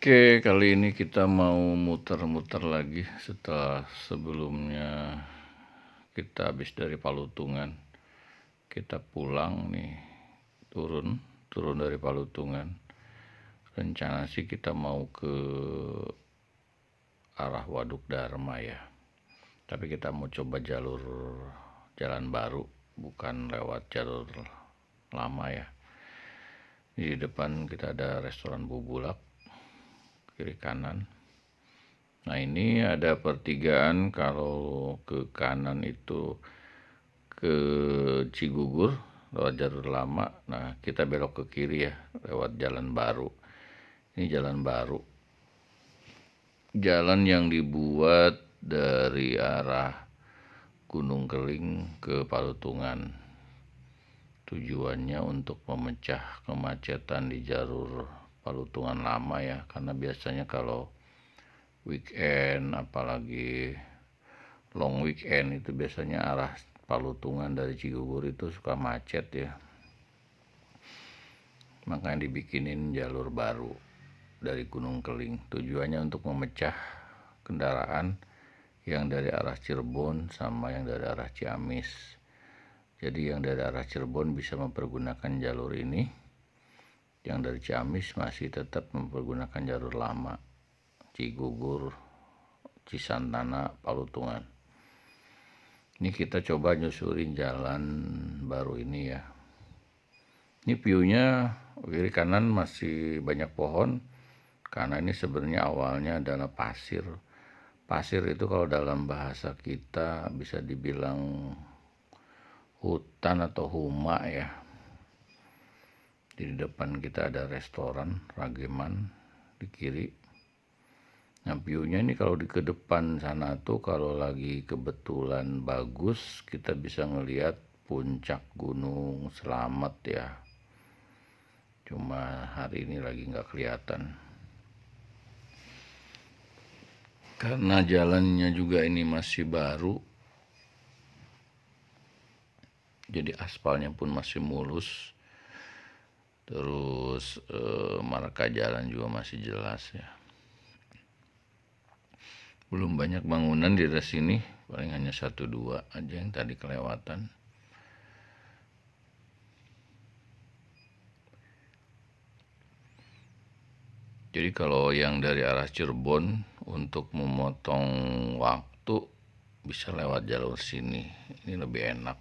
Oke, kali ini kita mau muter-muter lagi setelah sebelumnya kita habis dari Palutungan. Kita pulang nih, turun dari Palutungan. Rencana sih kita mau ke arah Waduk Dharma ya. Tapi kita mau coba jalan baru, bukan lewat jalur lama ya. Di depan kita ada restoran Bubulak, kiri kanan. Nah, ini ada pertigaan, kalau ke kanan itu ke Cigugur lewat jalur lama. Nah, kita belok ke kiri ya lewat jalan baru. Ini jalan baru, jalan yang dibuat dari arah Gunung Keling ke Palutungan. Tujuannya untuk memecah kemacetan di jalur Palutungan lama ya, karena biasanya kalau weekend, apalagi long weekend, itu biasanya arah Palutungan dari Cigugur itu suka macet ya. Makanya dibikinin jalur baru dari Gunung Keling. Tujuannya untuk memecah kendaraan yang dari arah Cirebon sama yang dari arah Ciamis. Jadi yang dari arah Cirebon bisa mempergunakan jalur ini, yang dari Ciamis masih tetap mempergunakan jalur lama, Cigugur, Cisantana, Palutungan. Ini kita coba nyusurin jalan baru ini ya. Ini view-nya kiri kanan masih banyak pohon, karena ini sebenarnya awalnya adalah pasir. Pasir itu kalau dalam bahasa kita bisa dibilang hutan atau huma ya. Di depan kita ada restoran Rageman di kiri. Nah, view-nya ini kalau di ke depan sana tuh kalau lagi kebetulan bagus, kita bisa ngelihat puncak Gunung Slamet ya. Cuma hari ini lagi nggak kelihatan. Karena jalannya juga ini masih baru, jadi aspalnya pun masih mulus. Terus marka jalan juga masih jelas ya. Belum banyak bangunan di daerah sini, paling hanya 1-2 aja yang tadi kelewatan. Jadi kalau yang dari arah Cirebon untuk memotong waktu bisa lewat jalur sini. Ini lebih enak.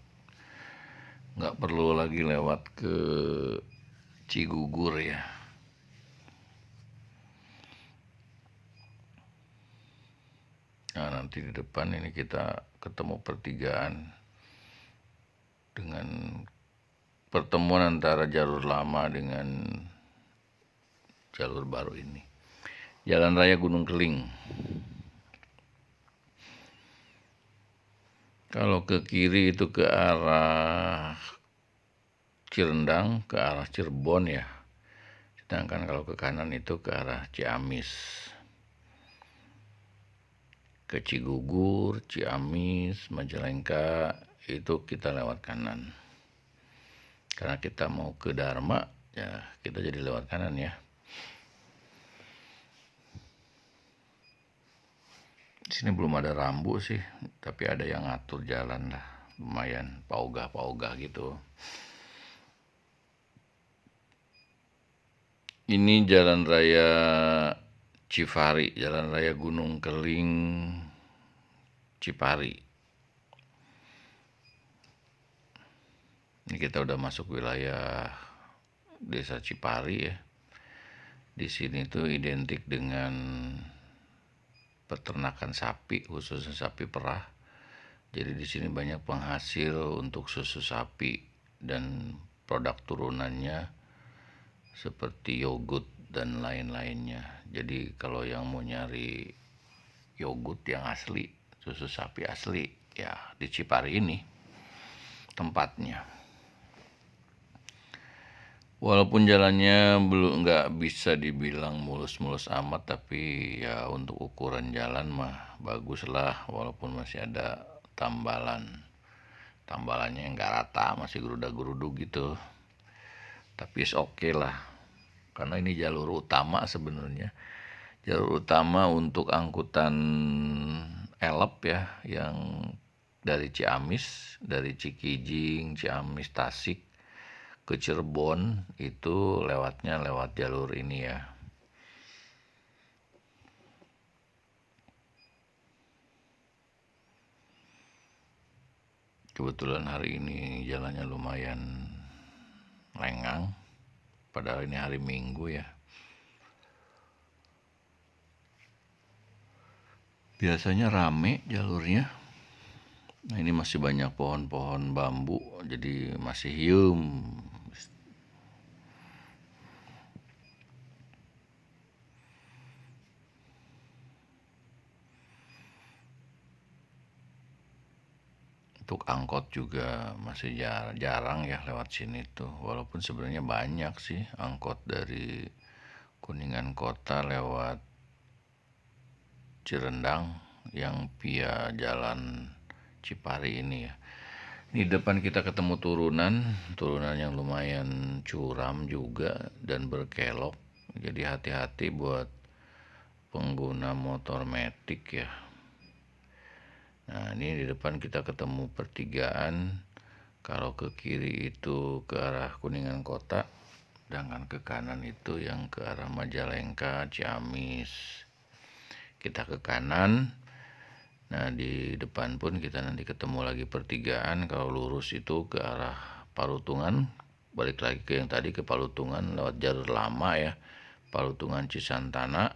Nggak perlu lagi lewat ke Cigugur ya. Nah, nanti di depan ini kita ketemu pertigaan dengan pertemuan antara jalur lama dengan jalur baru ini. Jalan Raya Gunung Keling. Kalau ke kiri itu ke arah Cirendang, ke arah Cirebon ya. Sedangkan kalau ke kanan itu ke arah Ciamis. Ke Cigugur, Ciamis, Majalengka itu kita lewat kanan. Karena kita mau ke Dharma, ya kita jadi lewat kanan ya. Di sini belum ada rambu sih, tapi ada yang ngatur jalan lah, lumayan paugah gitu. Ini jalan raya Cifari, jalan raya Gunung Keling Cipari. Ini kita udah masuk wilayah desa Cipari ya. Di sini tuh identik dengan peternakan sapi, khususnya sapi perah. Jadi di sini banyak penghasil untuk susu sapi dan produk turunannya seperti yogurt dan lain-lainnya. Jadi kalau yang mau nyari yogurt yang asli, susu sapi asli, ya di Cipari ini tempatnya. Walaupun jalannya belum nggak bisa dibilang mulus-mulus amat, tapi ya untuk ukuran jalan mah bagus lah, walaupun masih ada tambalannya yang nggak rata, masih geruda-gerudu gitu. Tapi oke lah, karena ini jalur utama sebenarnya. Jalur utama untuk angkutan elep ya, yang dari Ciamis, dari Cikijing, Ciamis, Tasik ke Cirebon itu lewatnya lewat jalur ini ya. Kebetulan hari ini jalannya lumayan lengang, padahal ini hari Minggu ya. Biasanya rame jalurnya. Nah, ini masih banyak pohon-pohon bambu, jadi masih hium. Untuk angkot juga masih jarang ya lewat sini tuh. Walaupun sebenarnya banyak sih angkot dari Kuningan Kota lewat Cirendang yang via jalan Cipari ini ya. Di depan kita ketemu turunan yang lumayan curam juga dan berkelok. Jadi hati-hati buat pengguna motor metik ya. Nah, ini di depan kita ketemu pertigaan. Kalau ke kiri itu ke arah Kuningan Kota, sedangkan ke kanan itu yang ke arah Majalengka, Ciamis. Kita ke kanan. Nah, di depan pun kita nanti ketemu lagi pertigaan. Kalau lurus itu ke arah Palutungan, balik lagi ke yang tadi ke Palutungan lewat jalur lama ya, Palutungan Cisantana.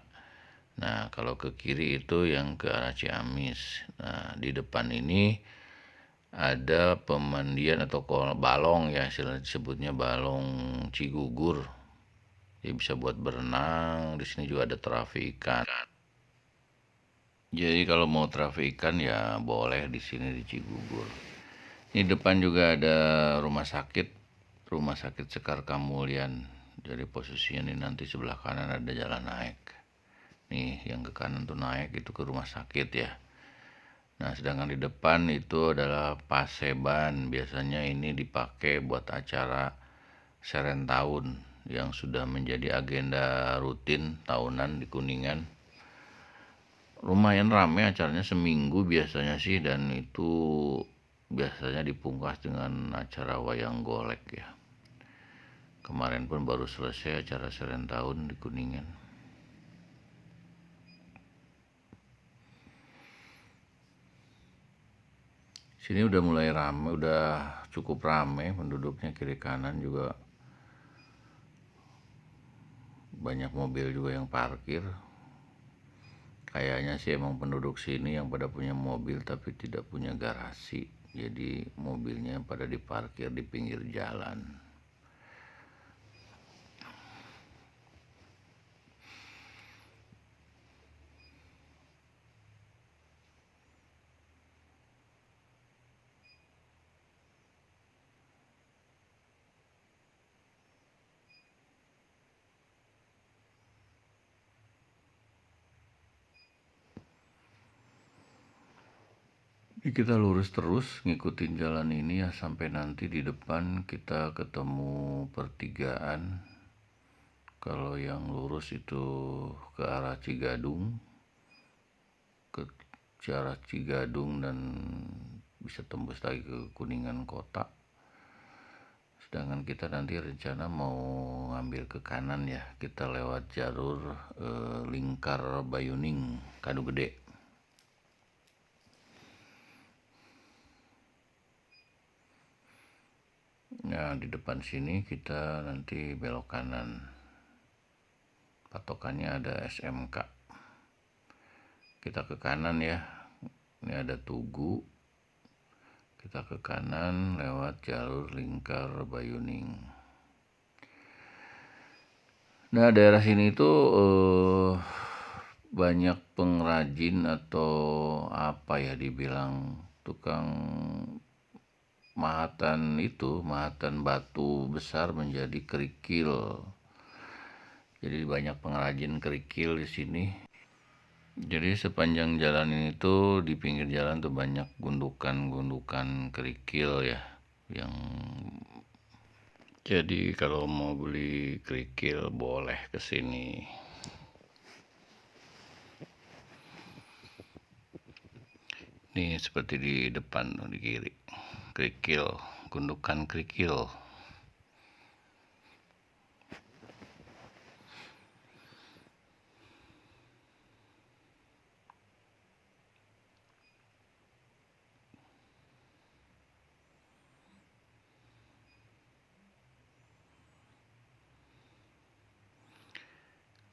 Nah, kalau ke kiri itu yang ke arah Ciamis. Nah, di depan ini ada pemandian atau balong ya, istilahnya disebutnya balong Cigugur. Jadi bisa buat berenang. Di sini juga ada terapi ikan. Jadi kalau mau terapi ikan ya boleh di sini di Cigugur. Ini depan juga ada rumah sakit Sekar Kamulyan. Jadi posisinya ini nanti sebelah kanan ada jalan naik. Nih yang ke kanan tuh naik itu ke rumah sakit ya. Nah, sedangkan di depan itu adalah paseban. Biasanya ini dipakai buat acara seren tahun yang sudah menjadi agenda rutin tahunan di Kuningan. Lumayan ramai acaranya seminggu biasanya sih, dan itu biasanya dipungkas dengan acara wayang golek ya. Kemarin pun baru selesai acara seren tahun di Kuningan. Sini udah mulai ramai, udah cukup ramai penduduknya, kiri kanan juga banyak mobil juga yang parkir. Kayaknya sih emang penduduk sini yang pada punya mobil tapi tidak punya garasi. Jadi mobilnya pada diparkir di pinggir jalan. Jadi kita lurus terus ngikutin jalan ini ya sampai nanti di depan kita ketemu pertigaan. Kalau yang lurus itu ke arah Cigadung, ke arah Cigadung dan bisa tembus lagi ke Kuningan Kota. Sedangkan kita nanti rencana mau ngambil ke kanan ya, kita lewat jalur Lingkar Bayuning, Kadu Gede. Nah, di depan sini kita nanti belok kanan. Patokannya ada SMK. Kita ke kanan ya. Ini ada Tugu. Kita ke kanan lewat jalur Lingkar Bayuning. Nah, daerah sini itu banyak pengrajin atau apa ya dibilang tukang mahatan batu besar menjadi kerikil. Jadi banyak pengrajin kerikil di sini. Jadi sepanjang jalan ini tuh di pinggir jalan tuh banyak gundukan-gundukan kerikil ya. Jadi kalau mau beli kerikil boleh ke sini. Ini seperti di depan, di kiri, kerikil, gundukan kerikil.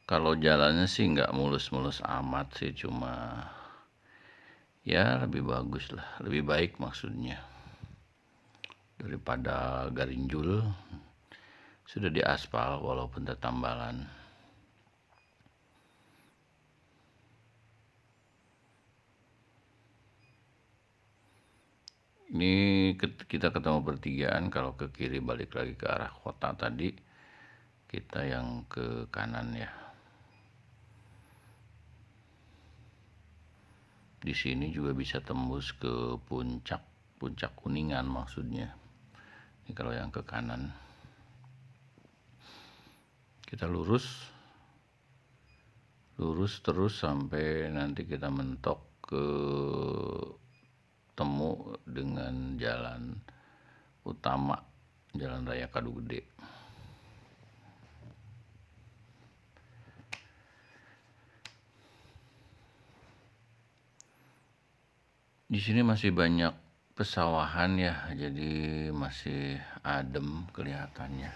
Kalau jalannya sih nggak mulus-mulus amat sih, cuma ya lebih bagus lah, lebih baik maksudnya, daripada garinjul. Sudah diaspal walaupun tetambalan. Ini kita ketemu pertigaan, kalau ke kiri balik lagi ke arah kota tadi, kita yang ke kanan ya. Di sini juga bisa tembus ke puncak Kuningan maksudnya. Ini kalau yang ke kanan. Kita lurus terus sampai nanti kita mentok ke temu dengan jalan utama, Jalan Raya Kadugede. Di sini masih banyak pesawahan ya, jadi masih adem kelihatannya.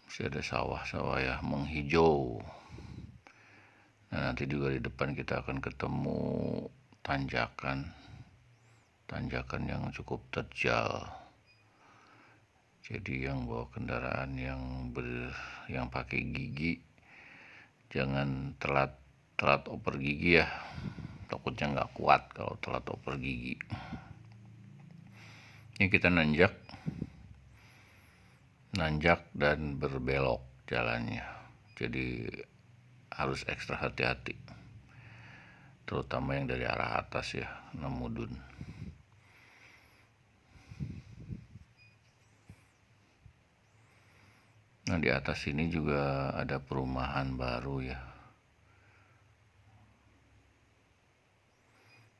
Masih ada sawah-sawah ya, menghijau. Nah, nanti juga di depan kita akan ketemu tanjakan yang cukup terjal. Jadi yang bawa kendaraan yang pakai gigi jangan telat oper gigi ya, takutnya nggak kuat kalau telat oper gigi. Ini kita nanjak dan berbelok jalannya, jadi harus ekstra hati-hati, terutama yang dari arah atas ya, Namudun. Nah, di atas ini juga ada perumahan baru ya,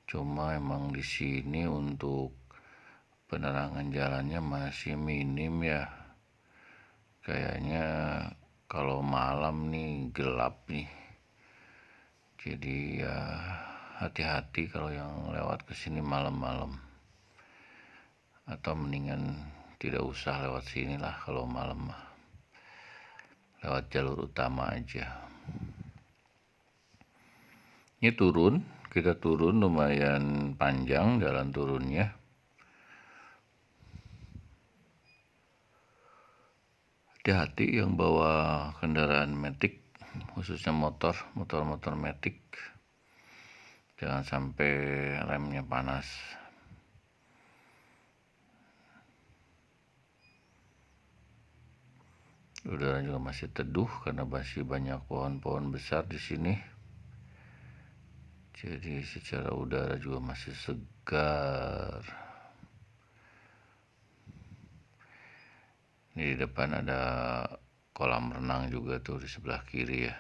cuma emang di sini untuk penerangan jalannya masih minim ya. Kayaknya kalau malam nih gelap nih. Jadi ya hati-hati kalau yang lewat ke sini malam-malam. Atau mendingan tidak usah lewat sini lah kalau malam mah. Lewat jalur utama aja. Ini kita turun lumayan panjang jalan turunnya. Hati-hati yang bawa kendaraan matic, khususnya motor matic, jangan sampai remnya panas. Udara juga masih teduh karena masih banyak pohon-pohon besar di sini. Jadi secara udara juga masih segar. Ini di depan ada kolam renang juga tuh di sebelah kiri ya.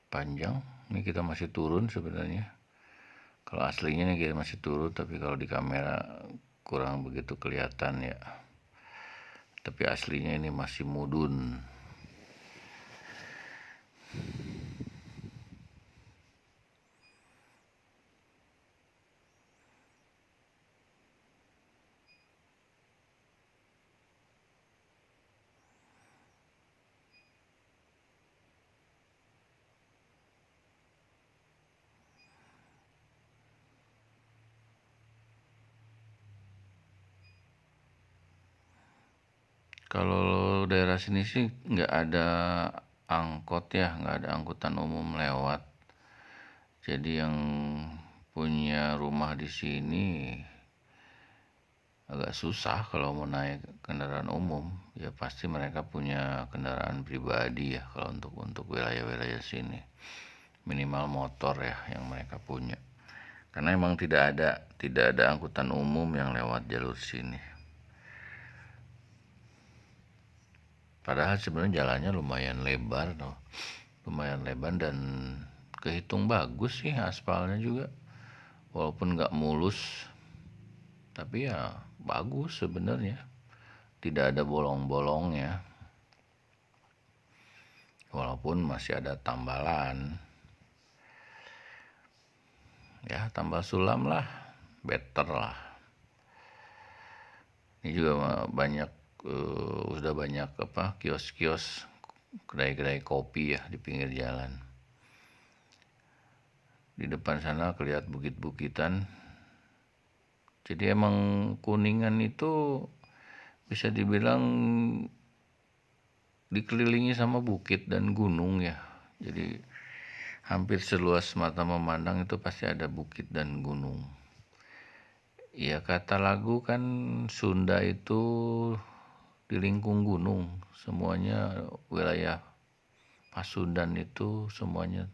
Panjang. Ini kita masih turun sebenarnya. Kalau aslinya nih kita masih turun, tapi kalau di kamera kurang begitu kelihatan ya. Tapi aslinya ini masih mudun. Kalau daerah sini sih nggak ada angkot ya, nggak ada angkutan umum lewat. Jadi yang punya rumah di sini agak susah kalau mau naik kendaraan umum. Ya pasti mereka punya kendaraan pribadi ya kalau untuk wilayah-wilayah sini. Minimal motor ya yang mereka punya. Karena emang tidak ada angkutan umum yang lewat jalur sini. Padahal sebenarnya jalannya lumayan lebar dan kehitung bagus sih aspalnya juga, walaupun nggak mulus tapi ya bagus sebenarnya, tidak ada bolong-bolongnya, walaupun masih ada tambalan ya, tambal sulam lah, better lah. Ini juga banyak sudah banyak kios-kios, kedai-kedai kopi ya di pinggir jalan. Di depan sana kelihatan bukit-bukitan. Jadi emang Kuningan itu bisa dibilang dikelilingi sama bukit dan gunung ya. Jadi hampir seluas mata memandang itu pasti ada bukit dan gunung. Ya kata lagu kan, Sunda itu dilingkung gunung, semuanya wilayah Pasundan itu semuanya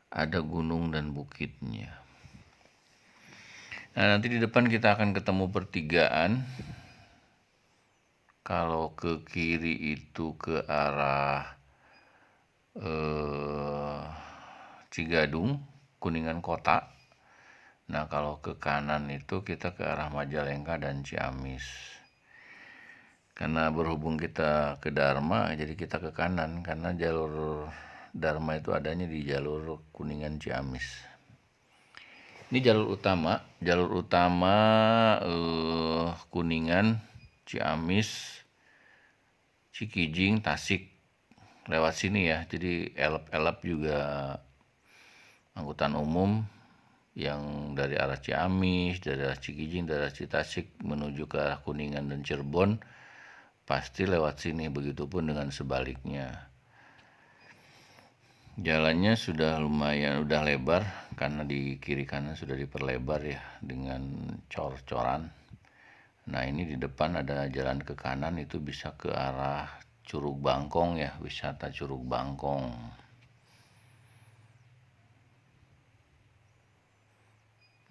ada gunung dan bukitnya. Nah, nanti di depan kita akan ketemu pertigaan. Kalau ke kiri itu ke arah Cigadung, Kuningan Kota. Nah, kalau ke kanan itu kita ke arah Majalengka dan Ciamis. Karena berhubung kita ke Dharma, jadi kita ke kanan, karena jalur Dharma itu adanya di jalur Kuningan Ciamis. Ini jalur utama Kuningan, Ciamis, Cikijing, Tasik, lewat sini ya. Jadi elep-elep juga angkutan umum yang dari arah Ciamis, dari arah Cikijing, dari arah Citasik menuju ke arah Kuningan dan Cirebon pasti lewat sini, begitupun dengan sebaliknya. Jalannya sudah lumayan, udah lebar karena di kiri kanan sudah diperlebar ya dengan cor-coran. Nah, ini di depan ada jalan ke kanan, itu bisa ke arah Curug Bangkong ya, wisata Curug Bangkong.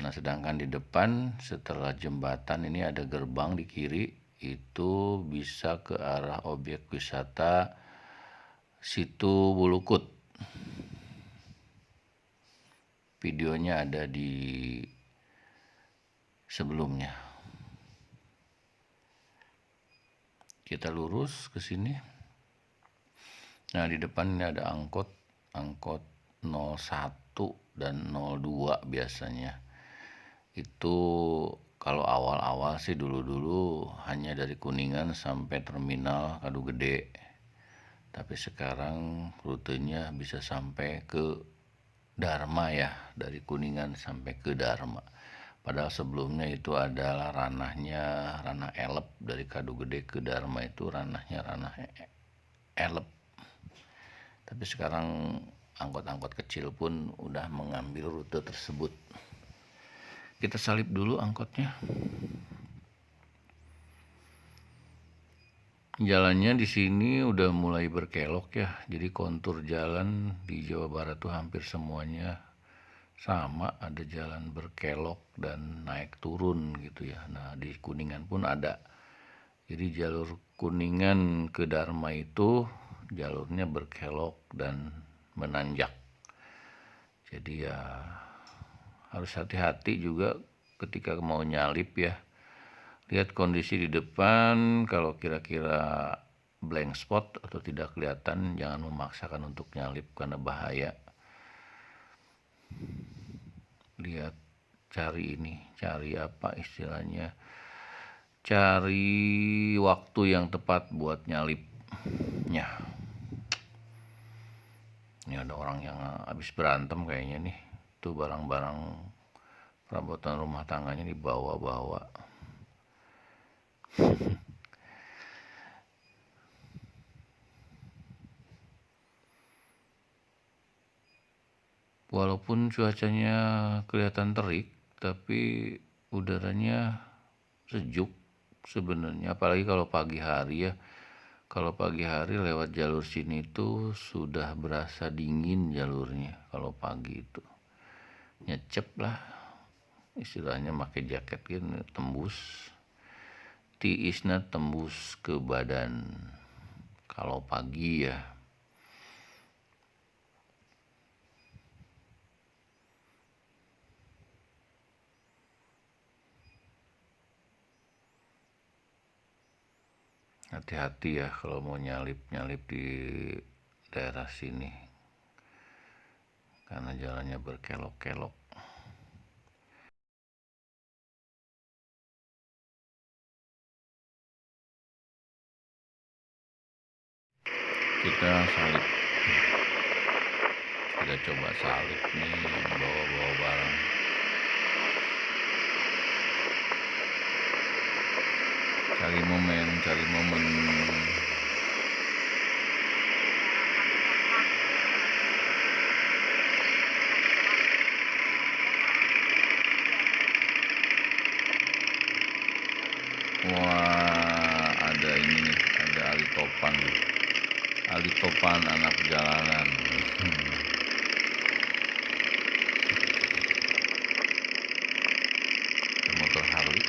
Nah, sedangkan di depan setelah jembatan ini ada gerbang di kiri, itu bisa ke arah objek wisata Situ Bulukut. Videonya ada di sebelumnya. Kita lurus ke sini. Nah, di depan ini ada angkot 01 dan 02 biasanya. Itu kalau awal-awal sih dulu hanya dari Kuningan sampai terminal Kadu Gede. Tapi sekarang rutenya bisa sampai ke Dharma ya, dari Kuningan sampai ke Dharma. Padahal sebelumnya itu adalah ranah elep, dari Kadu Gede ke Dharma itu ranah elep. Tapi sekarang angkot-angkot kecil pun udah mengambil rute tersebut. Kita salip dulu angkotnya. Jalannya di sini udah mulai berkelok ya. Jadi kontur jalan di Jawa Barat tuh hampir semuanya sama, ada jalan berkelok dan naik turun gitu ya. Nah, di Kuningan pun ada. Jadi jalur Kuningan ke Dharma itu jalurnya berkelok dan menanjak. Jadi ya harus hati-hati juga ketika mau nyalip ya. Lihat kondisi di depan, kalau kira-kira blank spot atau tidak kelihatan, jangan memaksakan untuk nyalip karena bahaya. Lihat, cari apa istilahnya, cari waktu yang tepat buat nyalipnya. Ini ada orang yang habis berantem kayaknya nih. Tuh barang-barang perabotan rumah tangganya dibawa-bawa. Walaupun cuacanya kelihatan terik, tapi udaranya sejuk sebenarnya, apalagi kalau pagi hari ya. Kalau pagi hari lewat jalur sini tuh sudah berasa dingin jalurnya. Kalau pagi itu nyecep lah, istilahnya pakai jaket gitu, tembus tiisnya, tembus ke badan. kalau pagi ya. Hati-hati ya kalau mau nyalip-nyalip di daerah sini, karena jalannya berkelok-kelok. Kita salip, kita coba salip nih yang bawa-bawa barang. Cari momen. Wah, ada ini nih, ada Ali Topan anak jalanan. Motor Harley.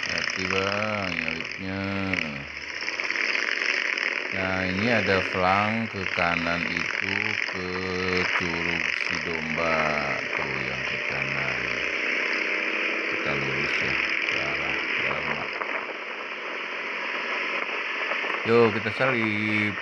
Hati bang, nyalipnya. Nah, ini ada flang ke kanan itu ke Curug Sidomba tuh, yang ke kanan. Kita lurus ya ke arah Dharma. Yuk kita salip.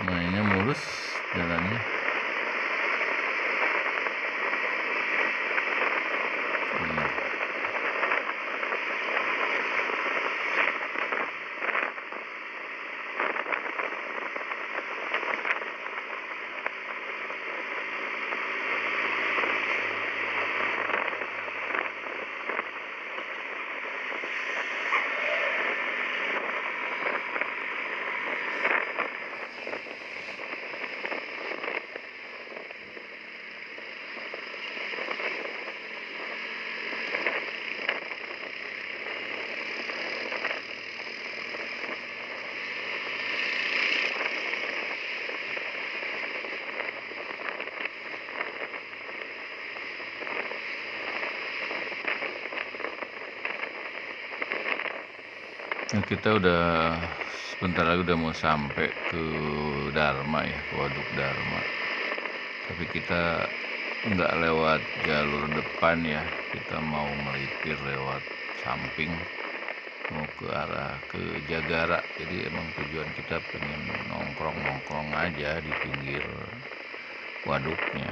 Nah, ini mulus jalannya. Nah, kita udah sebentar lagi udah mau sampai ke Dharma ya, ke Waduk Dharma. Tapi kita nggak lewat jalur depan ya, kita mau melipir lewat samping, mau ke arah ke Jagara. Jadi emang tujuan kita pengen nongkrong aja di pinggir waduknya.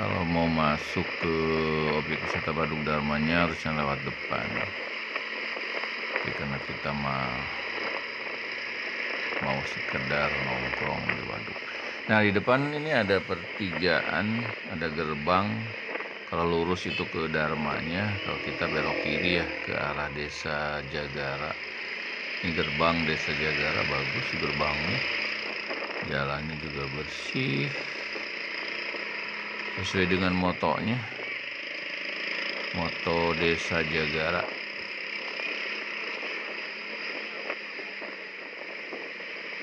Kalau mau masuk ke objek wisata Waduk Dharmanya harusnya lewat depan. Tapi karena kita mau sekedar nongkrong di waduk. Nah, di depan ini ada pertigaan, ada gerbang. Kalau lurus itu ke Dharmanya, kalau kita belok kiri ya ke arah Desa Jagara. Ini gerbang Desa Jagara, bagus gerbangnya. Jalannya juga bersih. Sesuai dengan motonya, moto Desa Jagara.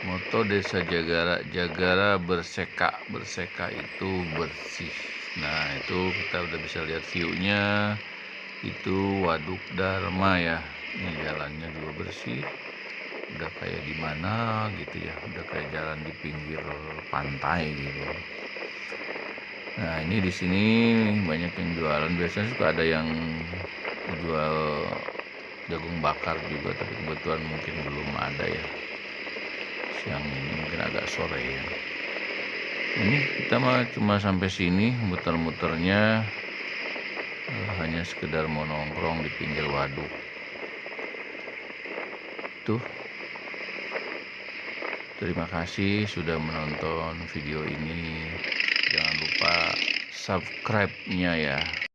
Moto Desa Jagara, Jagara berseka itu bersih. Nah, itu kita udah bisa lihat view-nya. Itu Waduk Dharma ya. Ini jalannya juga bersih. Udah kayak di mana gitu ya, udah kayak jalan di pinggir pantai gitu. Nah, ini di sini banyak yang jualan. Biasanya suka ada yang jual jagung bakar juga, tapi kebetulan mungkin belum ada ya. Siang ini mungkin agak sore ya. Ini kita mah cuma sampai sini muter-muternya. hanya sekedar mau nongkrong di pinggir waduk. Tuh, terima kasih sudah menonton video ini. Jangan lupa subscribe-nya ya.